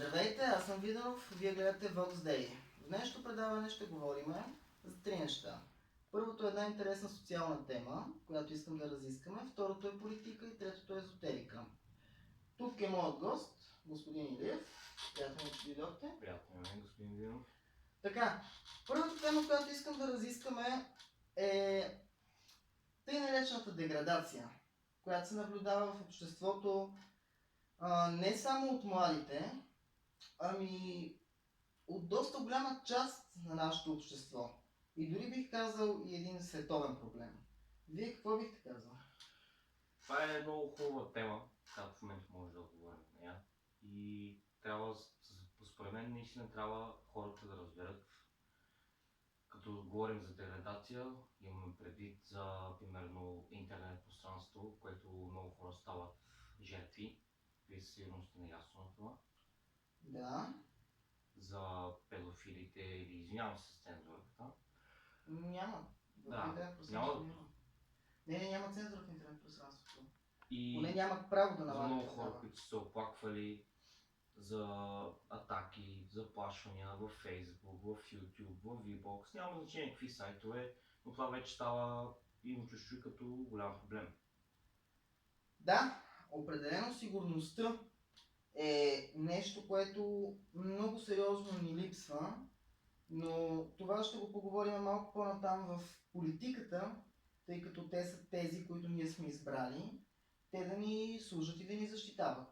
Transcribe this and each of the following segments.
Здравейте, аз съм Виденов, вие гледате Vox Day. В днешното предаване ще говорим за три неща. Първото е една интересна социална тема, която искам да разискаме, второто е политика и третото е езотерика. Тук е моят гост, господин Илиев. Приятно, че дойдохте. Приятно е, господин Виденов. Така, първата тема, която искам да разискаме е тъй наречената деградация, която се наблюдава в обществото не само от младите, ами от доста голяма част на нашето общество. И дори бих казал и един световен проблем. Вие какво бихте казал? Това е много хубава тема, която в момента може да отговорим на нея. И трябва, според мен, наистина трябва хората да разберат, като говорим за деградация, имаме предвид за, примерно, интернет пространство, което много хора стават жертви. Вие сигурно сте наясно на това. Да. За педофилите или извинявам се с цензурата. Няма. Да, интернет пространството няма. няма. Не, няма цензура в интернет пространството. И поне нямат право да за налагат. много хора, които са се оплаквали за атаки, заплашвания в Facebook, в YouTube, в VBOX, няма значение какви сайтове, но това вече става и чувствува като голям проблем. Да, определено сигурността е нещо, което много сериозно ни липсва, но това ще го поговорим малко по-натам в политиката, тъй като те са тези, които ние сме избрали, те да ни служат и да ни защитават.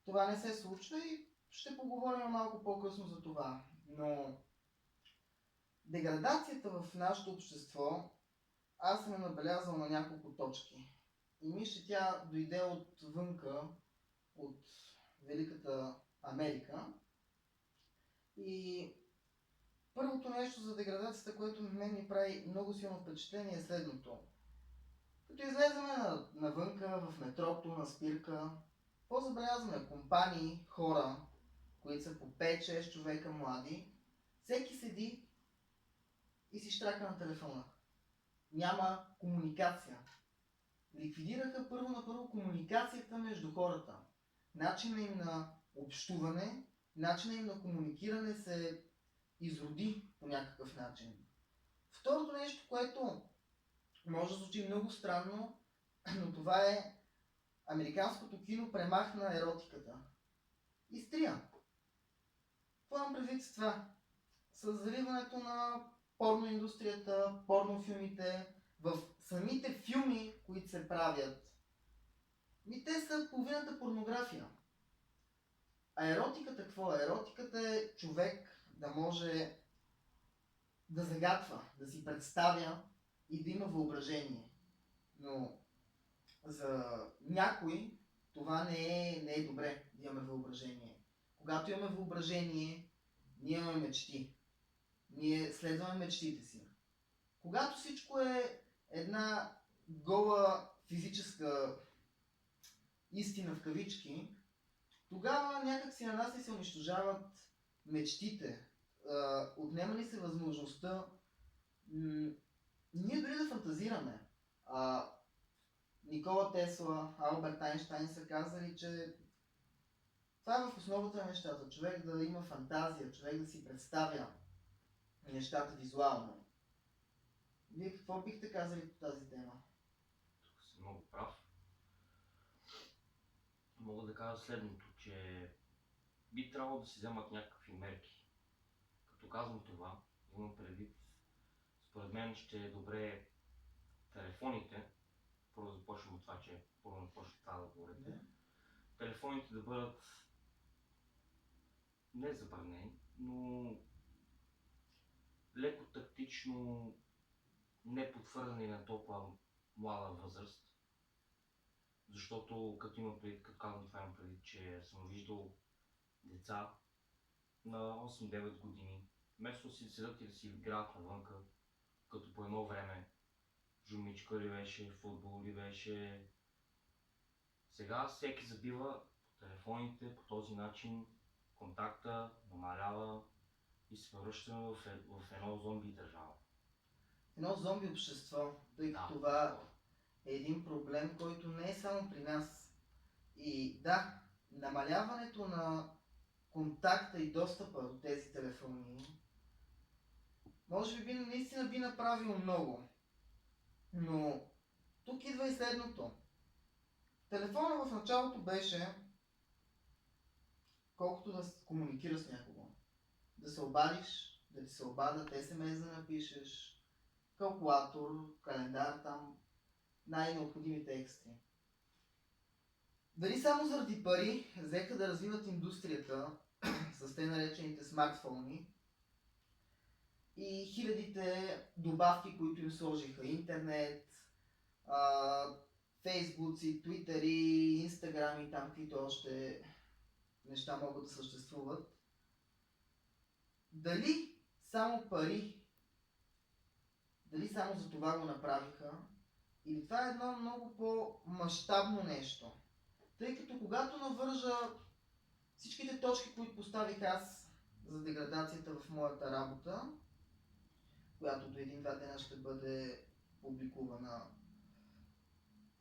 Това не се случва и ще поговорим малко по-късно за това. Но деградацията в нашето общество, аз съм набелязал на няколко точки. И мисля, тя дойде от вънка, от Великата Америка. И първото нещо за деградацията, което мен ми прави много силно впечатление е следното. Като излеземе навънка, в метрото, на спирка, по-забелязваме компании, хора, които са по 5-6 човека млади, всеки седи и си щрака на телефона. Няма комуникация. Ликвидираха първо комуникацията между хората. Начинът им на общуване, начинът им на комуникиране се изроди по някакъв начин. Второто нещо, което може да звучи много странно, но това е американското кино премахна еротиката. Изтрия. Какво имам предвид с това? С заливането на порноиндустрията, порнофилмите, в самите филми, които се правят. Те са половината порнография. А еротиката какво е? Еротиката е човек да може да загатва, да си представя и да има въображение. Но за някой това не е добре да имаме въображение. Когато имаме въображение, ние имаме мечти. Ние следваме мечтите си. Когато всичко е една гола физическа истина в кавички, тогава някак си на нас не се унищожават мечтите. Отнема ни се възможността ние дори да фантазираме. Никола Тесла, Алберт Айнщайн са казали, че това е в основата на нещата. Човек да има фантазия, човек да си представя нещата визуално. Вие какво бихте казали по тази тема? Тук си много прав. Мога да кажа следното, че би трябвало да се вземат някакви мерки. Като казвам това, имам предвид, според мен ще е добре телефоните, първо започвам от това, че първо започвам това да говорите, телефоните да бъдат не забранени, но леко тактично не потвърдени на толкова млада възраст. Защото като казвам това, имам предвид, че съм виждал деца на 8-9 години, вместо да си седат и да си играят навънка, като по едно време жумичка ли беше, футбол ли беше. Сега всеки забива по телефоните, по този начин контакта намалява и се превръщаме в едно зомби държава. Едно зомби общество, тъй като това е един проблем, който не е само при нас. И да, намаляването на контакта и достъпа до тези телефони, може би наистина би направил много. Но тук идва и следното. Телефона в началото беше колкото да комуникираш с някого. Да се обадиш, да ти се обадят, SMS да напишеш, калкулатор, календар, там най-необходимите екстри. Дали само заради пари взеха да развиват индустрията с те наречените смартфони и хилядите добавки, които им сложиха. Интернет, фейсбуци, твитъри, инстаграми, там каквито още неща могат да съществуват. Дали само пари, дали само за това го направиха, или това е едно много по-мащабно нещо. Тъй като когато навържа всичките точки, които поставих аз за деградацията в моята работа, която до 1-2 дена ще бъде публикувана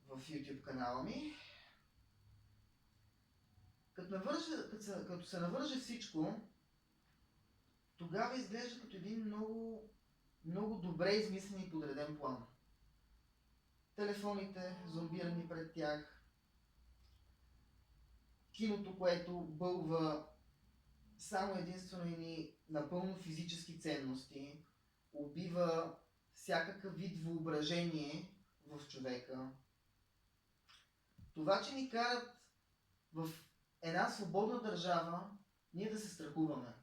в YouTube канала ми, като се навърже всичко, тогава изглежда като един много, много добре измислен и подреден план. Телефоните, зомбирани пред тях, киното, което бълва само единствено едни напълно физически ценности, убива всякакъв вид въображение в човека. Това, че ни карат в една свободна държава, ние да се страхуваме.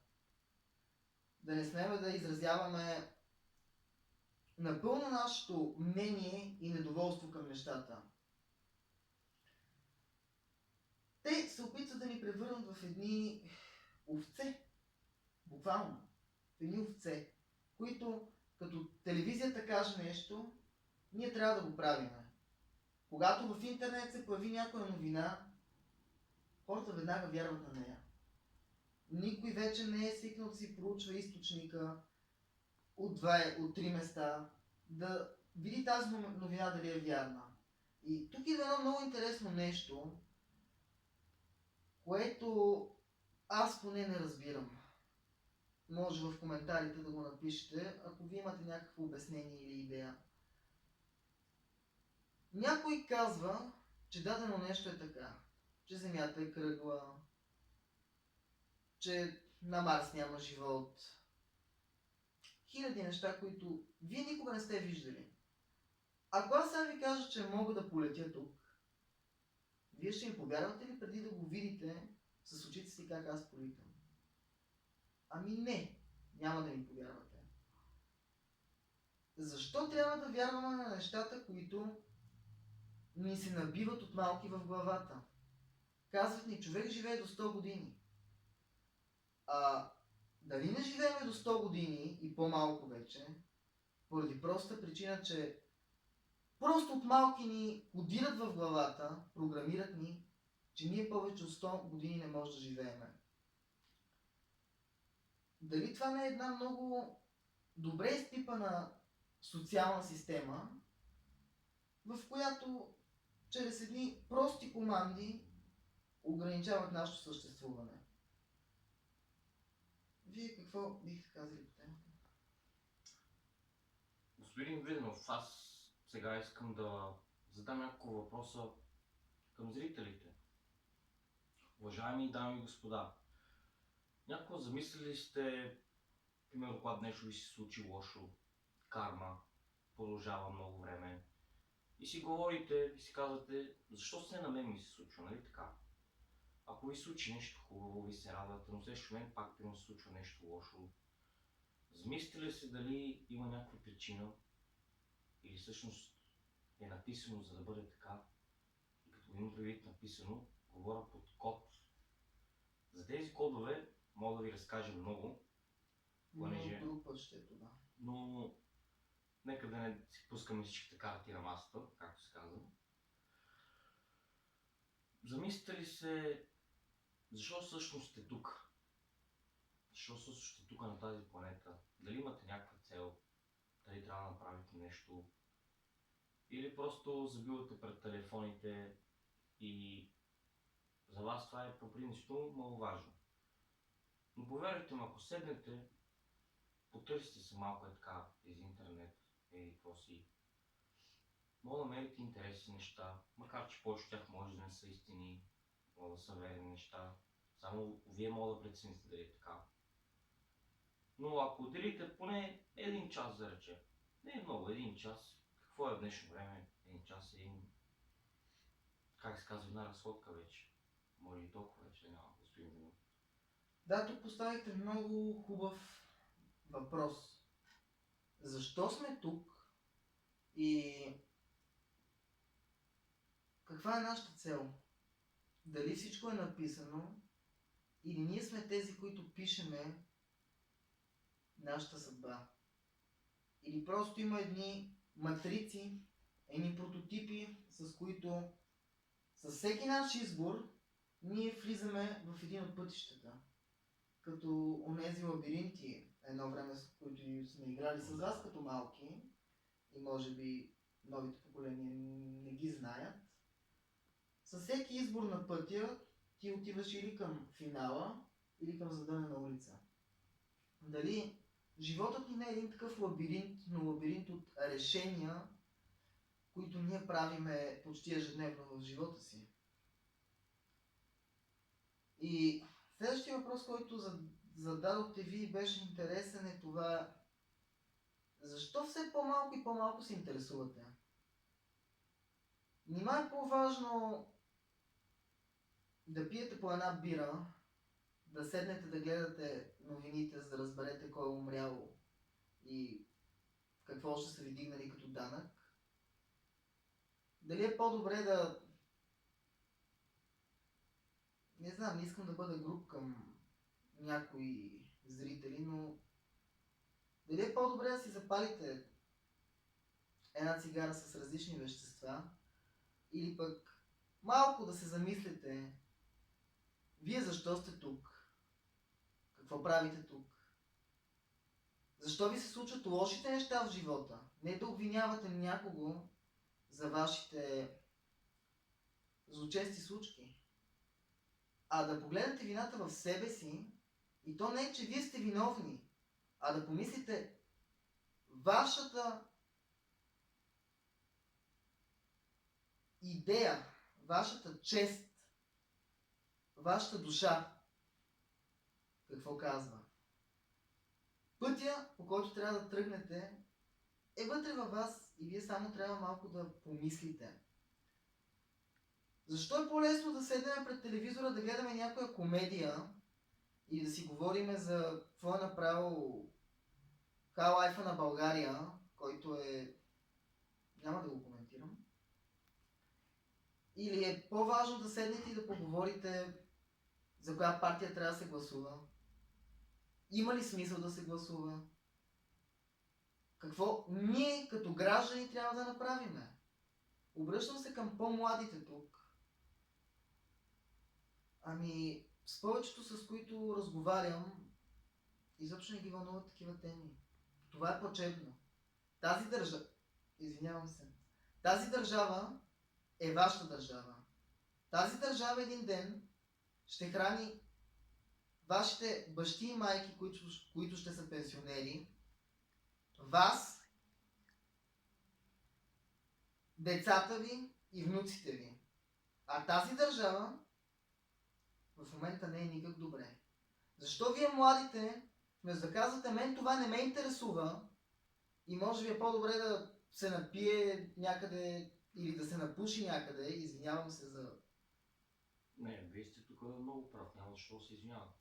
Да не смеем да изразяваме напълно нашето мнение и недоволство към нещата. Те се опитват да ни превърнат в едни овце. Буквално. В едни овце, които като телевизията каже нещо, ние трябва да го правиме. Когато в интернет се появи някоя новина, хората веднага вярват на нея. Никой вече не е свикнал да си проучва източника от 3 места, да види тази новина дали е вярна. И тук идва едно много интересно нещо, което аз поне не разбирам. Може в коментарите да го напишете, ако ви имате някакво обяснение или идея. Някой казва, че дадено нещо е така, че Земята е кръгла, че на Марс няма живот. Хиляди неща, които вие никога не сте виждали. Ако аз сега ви кажа, че мога да полетя тук, вие ще ми повярвате ли преди да го видите с очите си как аз политам? Ами не, няма да ми повярвате. Защо трябва да вярваме на нещата, които ни се набиват от малки в главата? Казват ни, човек живее до 100 години. Дали не живеем до 100 години и по-малко вече, поради проста причина, че просто от малки ни кодират в главата, програмират ни, че ние повече от 100 години не можем да живеем. Дали това не е една много добре изпипана социална система, в която чрез едни прости команди ограничават нашето съществуване? Вие какво бихте казали по темата? Господин Виденов, аз сега искам да задам няколко въпроса към зрителите. Уважаеми дами и господа, някога замислили сте, примерно, когато нещо ви се случи лошо, карма, продължава много време, и си говорите, и си казвате, защо се на мен ми се случва, нали така? Ако ви случи нещо хубаво, ви се радвате, но в следващия момент пак примерно се случва нещо лошо. Замислите ли се дали има някаква причина или всъщност е написано за да бъде така? И като го имам предвид написано, говоря под код. За тези кодове мога да ви разкажа много, понеже... Друг път ще е това. Но нека да не си пускаме всичките карти на масата, както се казва. Замислите ли се, защо всъщност сте тук? Защо всъщност сте тук на тази планета? Дали имате някаква цел? Дали трябва да направите нещо? Или просто забивате пред телефоните и за вас това е по принцип много важно? Но повярвайте ми, ако седнете, потърсите се малко така из интернет, какво си, мога да намерите интересни неща, макар че повече от тях може да не са истини, могат да са верни неща. Само вие мога да прецените дали е така. Но ако отделите поне един час да рече, не е много, един час, какво е в днешно време? Един час е как се казва, една разходка вече. Може и толкова вече няма, господин Димов. Да, тук поставихте много хубав въпрос. Защо сме тук и каква е нашата цел? Дали всичко е написано или ние сме тези, които пишеме нашата съдба? Или просто има едни матрици, едни прототипи, с които с всеки наш избор ние влизаме в един от пътищата. Като онези лабиринти, едно време, с които сме играли с вас като малки, и може би новите поколения не ги знаят. Със всеки избор на пътя ти отиваш или към финала, или към задънена улица. Дали животът ни не е един такъв лабиринт, но лабиринт от решения, които ние правиме почти ежедневно в живота си. И следващия въпрос, който зададохте ви, беше интересен, е това: защо все по-малко и по-малко се интересувате? Нима е по-важно да пиете по една бира, да седнете да гледате новините, за да разберете кой е умрял и какво ще са ви дигнали като данък? Дали е по-добре да... Не знам, не искам да бъда груб към някои зрители, но дали е по-добре да си запалите една цигара с различни вещества, или пък малко да се замислите вие защо сте тук, какво правите тук, защо ви се случват лошите неща в живота, не да обвинявате някого за вашите злочести случки, а да погледнете вината в себе си, и то не е, че вие сте виновни, а да помислите вашата идея, вашата чест, вашата душа какво казва. Пътя, по който трябва да тръгнете, е вътре във вас и вие само трябва малко да помислите. Защо е по-лесно да седнем пред телевизора, да гледаме някоя комедия и да си говориме за какво е направил Халайфа на България, който е... няма да го коментирам. Или е по-важно да седнете и да поговорите за коя партия трябва да се гласува? Има ли смисъл да се гласува? Какво ние като граждани трябва да направиме? Обръщам се към по-младите тук. Ами, с повечето, с които разговарям, изобщо не ги вълнуват такива теми. Това е плачевно. Тази държава... Извинявам се. Тази държава е вашата държава. Тази държава един ден ще храни вашите бащи и майки, които ще са пенсионери, вас, децата ви и внуците ви. А тази държава в момента не е никак добре. Защо вие младите, вместо да казвате мен това не ме интересува и може би е по-добре да се напие някъде или да се напуши някъде, извинявам се за... Не, вие сте тук много прав, няма защо се извинявате.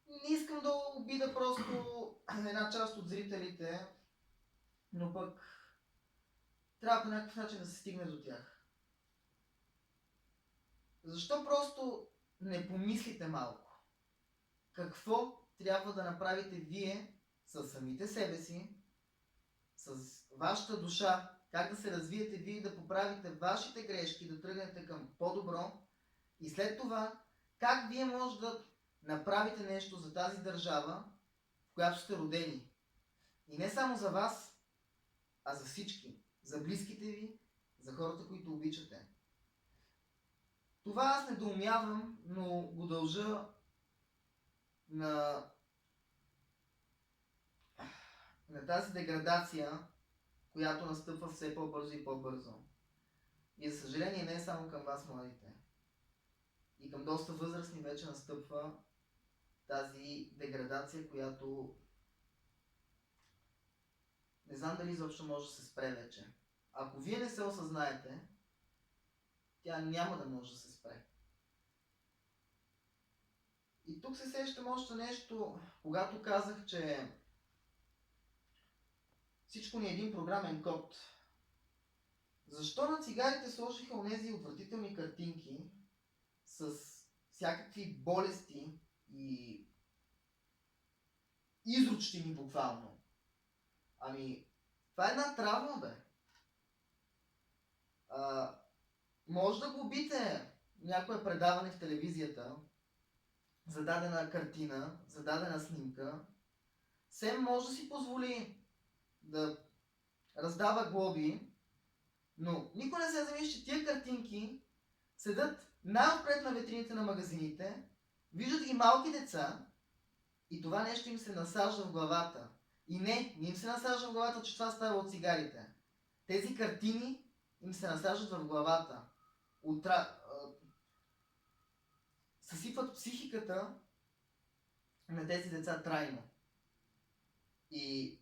Не искам да обида просто една част от зрителите, но пък трябва по някакъв начин да се стигне до тях. Защо просто не помислите малко? Какво трябва да направите вие със самите себе си, с вашата душа, как да се развиете вие, да поправите вашите грешки, да тръгнете към по-добро и след това как вие може да направите нещо за тази държава, в която сте родени. И не само за вас, а за всички. За близките ви, за хората, които обичате. Това аз недоумявам, но го дължа на, на тази деградация, която настъпва все по-бързо и по-бързо. И за съжаление не е само към вас, младите. И към доста възрастни вече настъпва тази деградация, която не знам дали изобщо може да се спре вече. Ако вие не се осъзнаете, тя няма да може да се спре. И тук се сещам още нещо, когато казах, че всичко ни е един програмен код. Защо на цигарите сложиха онези отвратителни картинки с всякакви болести и изручтини буквално? Ами, това е една травма, бе. Може да губите някое предаване в телевизията за дадена картина, за дадена снимка. СЕМ може да си позволи да раздава глоби, но никой не се замисли, че тия картинки седат най-отпред на витрините на магазините, виждат ги малки деца и това нещо им се насажда в главата. И не им се насажда в главата, че това става от цигарите. Тези картини им се насаждат в главата. Съсипват психиката на тези деца трайно. И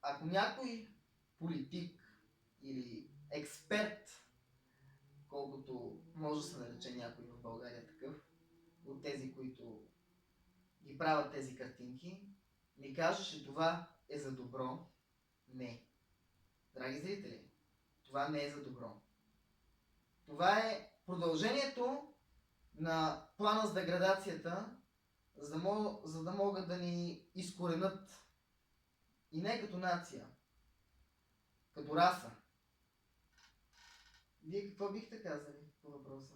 ако някой политик или експерт, колкото може да се нарече някой в България такъв, от тези, които ги правят тези картинки, ми каже, че това е за добро. Не. Драги зрители, това не е за добро. Това е продължението на плана с деградацията, за да могат да ни изкоренят. И не като нация, като раса. Вие какво бихте казали по въпроса?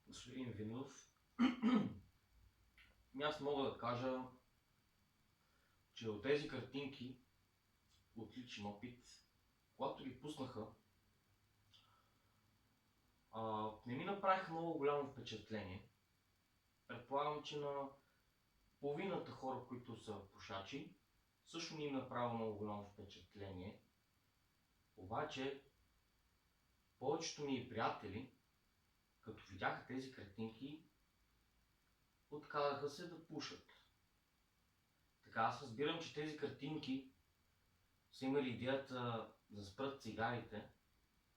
Господин Винов, аз мога да кажа, че от тези картинки, от личен опит, когато ги пуснаха, не ми направиха много голямо впечатление. Предполагам, че на половината хора, които са пушачи, също не им направи много голямо впечатление. Обаче, повечето ми приятели, като видяха тези картинки, отказаха се да пушат. Така аз разбирам, че тези картинки са имали идеята да спрат цигарите,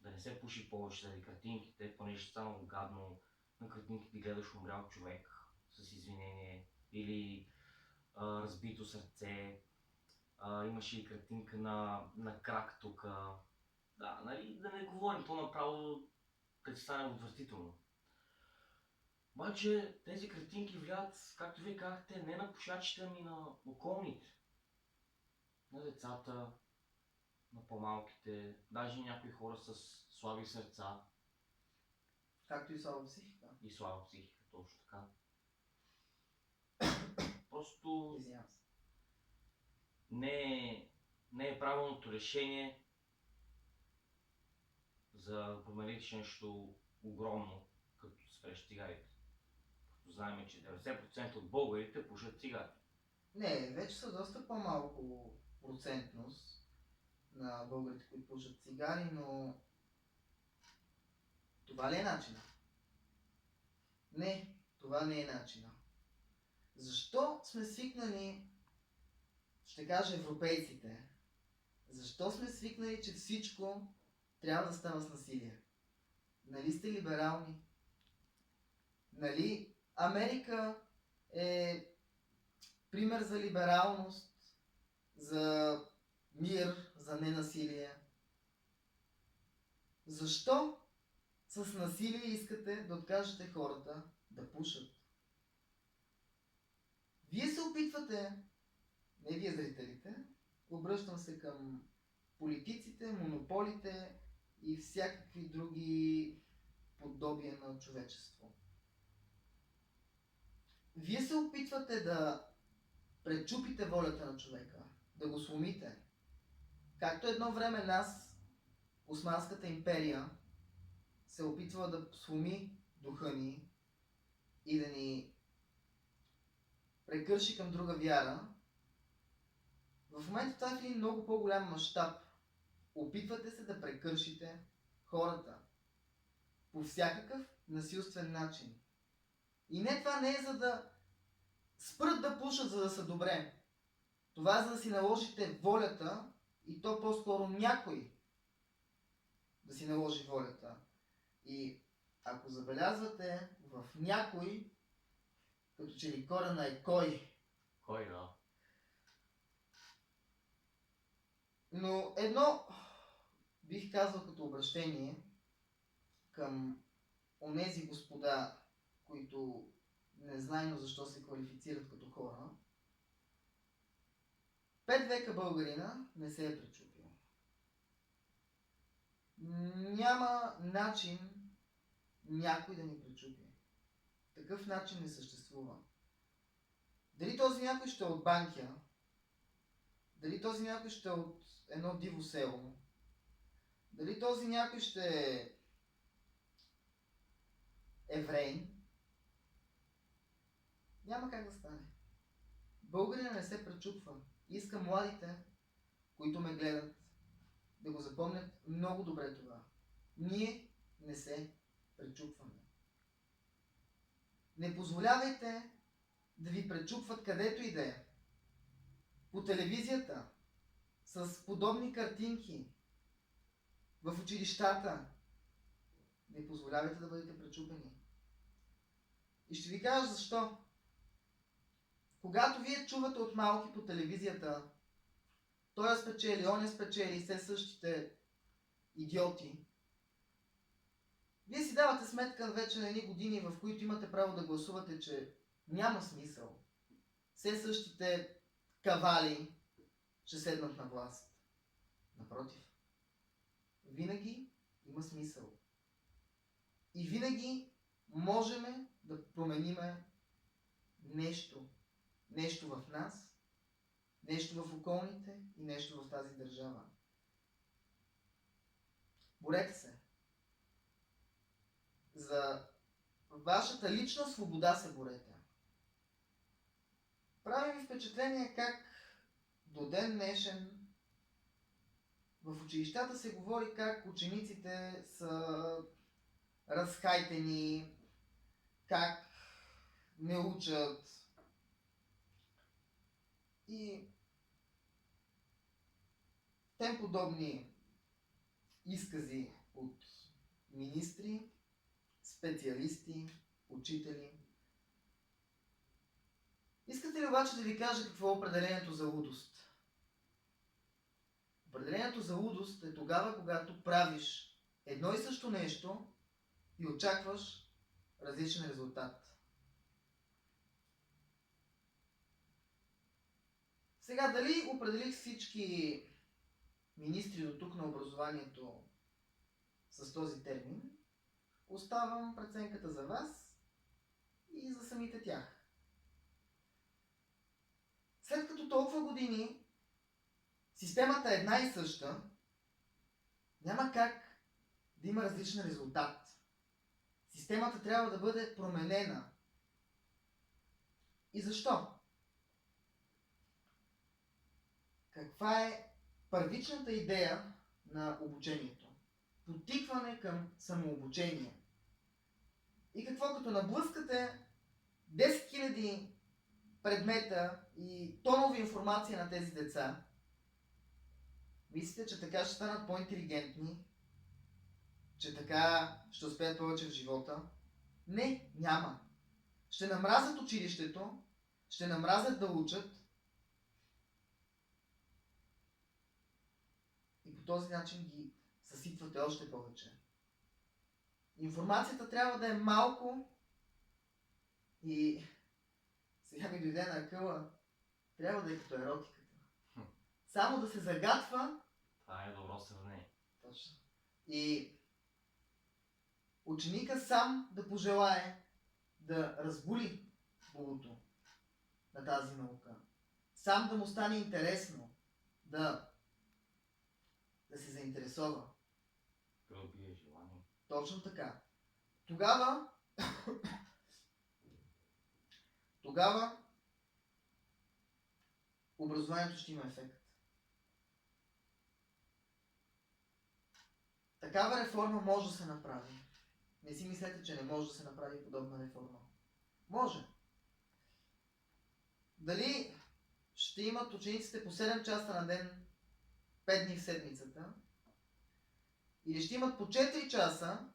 да не се пуши повече заради картинките, понеже ще стана гадно на картинките гледаш умрял човек с извинение или разбито сърце. Имаше и картинка на крак тук. Да, нали, да не говорим, то направо като стане отвратително. Обаче тези картинки влияят, както вие казахте, не на пушачите, ами на околните. На децата, на по-малките, даже някои хора с слаби сърца. Както и слаба психика. И слаба психика, точно така. Просто Извинявам се. не е правилното решение за да промениш нещо огромно, като спреш цигарите. Като знаем, че 90% от българите пушат цигари. Не, вече са доста по-малко процентност на българите, които пушат цигари, но това ли е начина? Не, това не е начина. Защо сме свикнали, ще кажа европейците, защо сме свикнали, че всичко трябва да става с насилие? Нали сте либерални? Нали Америка е пример за либералност, за мир, за ненасилие? Защо с насилие искате да откажете хората да пушат? Вие се опитвате, не вие зрителите, обръщам се към политиците, монополите и всякакви други подобия на човечество. Вие се опитвате да пречупите волята на човека, да го сломите. Както едно време нас, Османската империя, се опитва да сломи духа ни и да ни прекърши към друга вяра, в момента това е в един много по-голям мащаб. Опитвате се да прекършите хората по всякакъв насилствен начин. И не, това не е за да спрат да пушат, за да са добре. Това е за да си наложите волята, и то по-скоро някой да си наложи волята. И ако забелязвате в някой, като че ли корена е кой. Кой, да? Но едно бих казал като обращение към онези господа, които незнайно защо се квалифицират като хора. 5 века българина не се е пречупил. Няма начин някой да ни пречупи. Такъв начин не съществува. Дали този някой ще е от Банкя, дали този някой ще е от едно диво село, дали този някой ще е еврейн, няма как да стане. Българина не се пречупва. Искам младите, които ме гледат, да го запомнят много добре това. Ние не се пречупваме. Не позволявайте да ви пречупват където и да е. По телевизията, с подобни картинки, в училищата. Не позволявайте да бъдете пречупени. И ще ви кажа защо. Когато вие чувате от малки по телевизията, той я спечели, он я спечели, все същите идиоти, вие си давате сметка вече на едни години, в които имате право да гласувате, че няма смисъл. Все същите кавали ще седнат на власт. Напротив, винаги има смисъл. И винаги можем да промениме нещо. Нещо в нас, нещо в околните и нещо в тази държава. Борете се. За вашата лична свобода се борете. Прави ми впечатление как до ден днешен в училищата се говори как учениците са разхайтени, как не учат. И тем подобни изкази от министри, специалисти, учители. Искате ли обаче да ви кажа какво е определението за лудост? Определението за лудост е тогава, когато правиш едно и също нещо и очакваш различен резултат. Сега, дали определих всички министри до тук на образованието с този термин, оставам преценката за вас и за самите тях. След като толкова години системата е една и съща, няма как да има различен резултат. Системата трябва да бъде променена. И защо? Каква е първичната идея на обучението? Подтикване към самообучение. И какво като наблъскате 10 000 предмета и тонове информация на тези деца, мислите, че така ще станат по-интелигентни, че така ще успеят повече в живота? Не, няма. Ще намразят училището, ще намразят да учат и по този начин ги съсипвате още повече. Информацията трябва да е малко и сега ми дойде на акъла, трябва да е като еротиката. Само да се загатва. Това е добро сравнение. Точно. И ученика сам да пожелае да разбули булото на тази наука. Сам да му стане интересно, да се заинтересова. Придобие желание. Точно така. Тогава тогава образованието ще има ефект. Такава реформа може да се направи. Не си мислете, че не може да се направи подобна реформа. Може. Дали ще имат учениците по 7 часа на ден, 5 дни в седмицата, или ще имат по 4 часа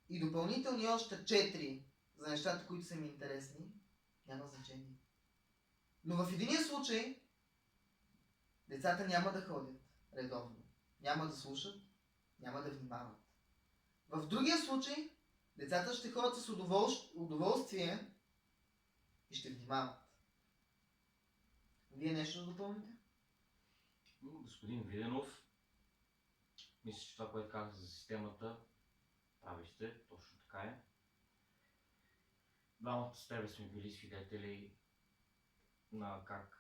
и допълнителни още 4 за нещата, които са ми интересни, няма значение. Но в единия случай децата няма да ходят редовно, няма да слушат, няма да внимават. В другия случай децата ще ходят с удоволствие и ще внимават. Вие нещо да допълните? Господин Виденов, мисля, че това, което казах за системата, прави сте, точно така е. Двамата с тебе сме били свидетели на как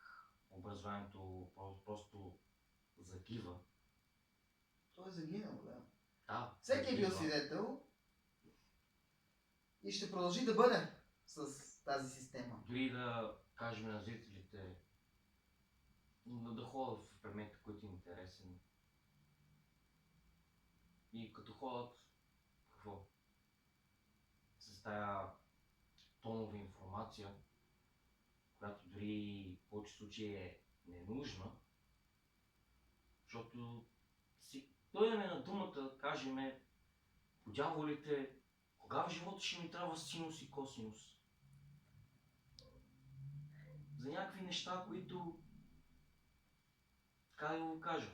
образованието просто загива. Той е загинал, да. Да, Всеки е бил загива. свидетел и ще продължи да бъде с тази система. Дори да кажем на зрителите да ходят в предмети, които им е интересен. И като ходят, какво? С тая тонова информация, която дори в повече случаи е ненужна, защото си дойдеме на думата, кажеме, по дяволите, кога в живота ще ми трябва синус и косинус? За някакви неща, които, така да го кажа,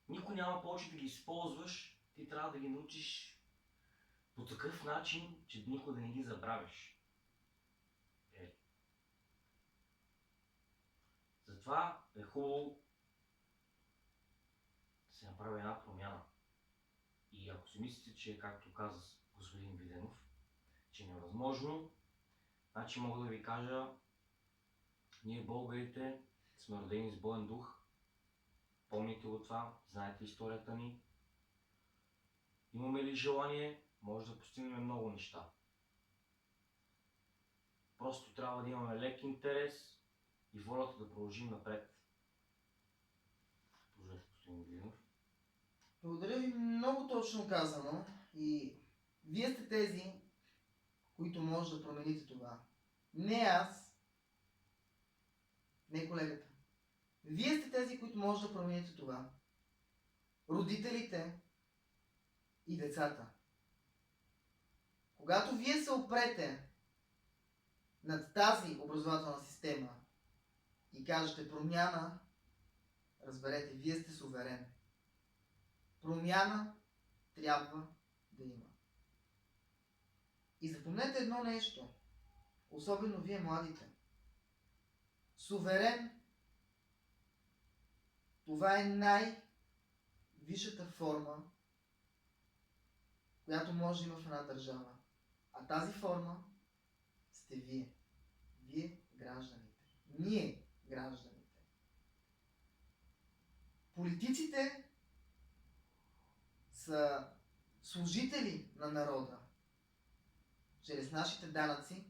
никой няма повече да ги използваш, ти трябва да ги научиш по такъв начин, че никога да не ги забравяш. Затова е хубаво да се направи една промяна. И ако си мислите, че, както каза господин Виденов, че е невъзможно, значи мога да ви кажа, ние българите сме родени с боен дух. Помните го това, знаете историята ни. Имаме ли желание, може да постигнем много неща. Просто трябва да имаме лек интерес и волята да продължим напред. Продължете, господин Виденов. Благодаря ви, много точно казано, и вие сте тези, които може да промените това. Не аз, не колегата. Вие сте тези, които може да промените това. Родителите и децата. Когато вие се опрете над тази образователна система и кажете промяна, разберете, вие сте суверен. Промяна трябва да има. И запомнете едно нещо, особено вие младите. Суверен, това е най-висшата форма, която може да има в една държава. А тази форма сте вие. Вие гражданите. Ние гражданите. Политиците са служители на народа. Чрез нашите данъци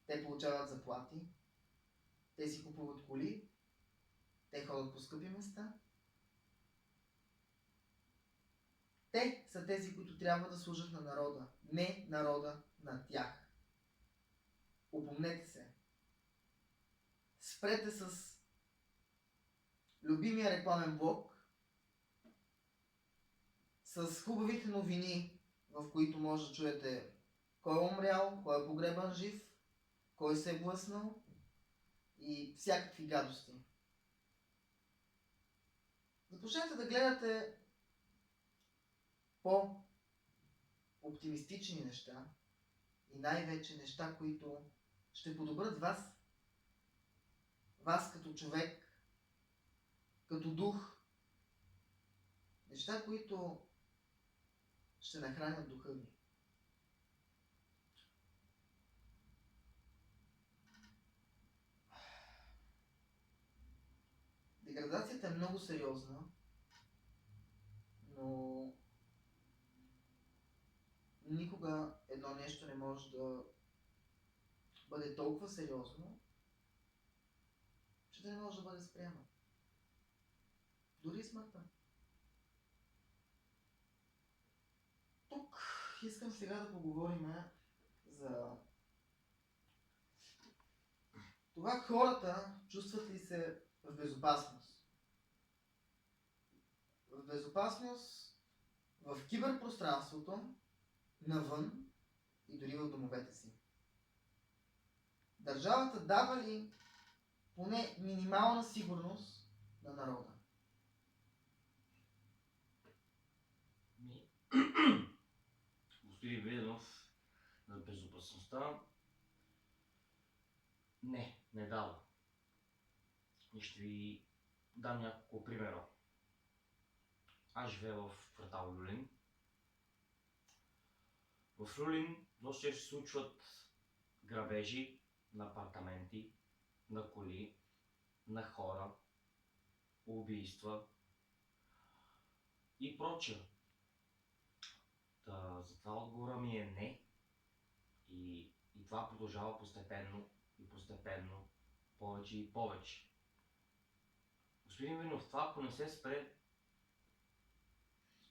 те получават заплати, те си купуват коли, те ходят по скъпи места. Те са тези, които трябва да служат на народа, не народа на тях. Упомнете се. Спрете с любимия рекламен блок, с хубавите новини, в които може да чуете кой е умрял, кой е погребан жив, кой се е блъснал и всякакви гадости. Започнете да гледате по-оптимистични неща и най-вече неща, които ще подобрят вас. Вас като човек, като дух. Неща, които ще нахранят духа ви. Деградацията е много сериозна, но никога едно нещо не може да бъде толкова сериозно, че да не може да бъде спряно. Дори смъртта. Тук искам сега да поговорим за това хората чувстват ли се в безопасност. В безопасност в киберпространството, навън и дори в домовете си. Държавата дава ли поне минимална сигурност на народа? Господин Виденов, за безопасността не дава. И ще ви дам няколко примера. Аз живея в квартал Люлин. В Люлин доста често се случват грабежи на апартаменти, на коли, на хора, убийства и прочее. Затова отговора ми е не. И това продължава постепенно, повече и повече. Господин Винов, това ако не се спре,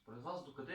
според вас докъде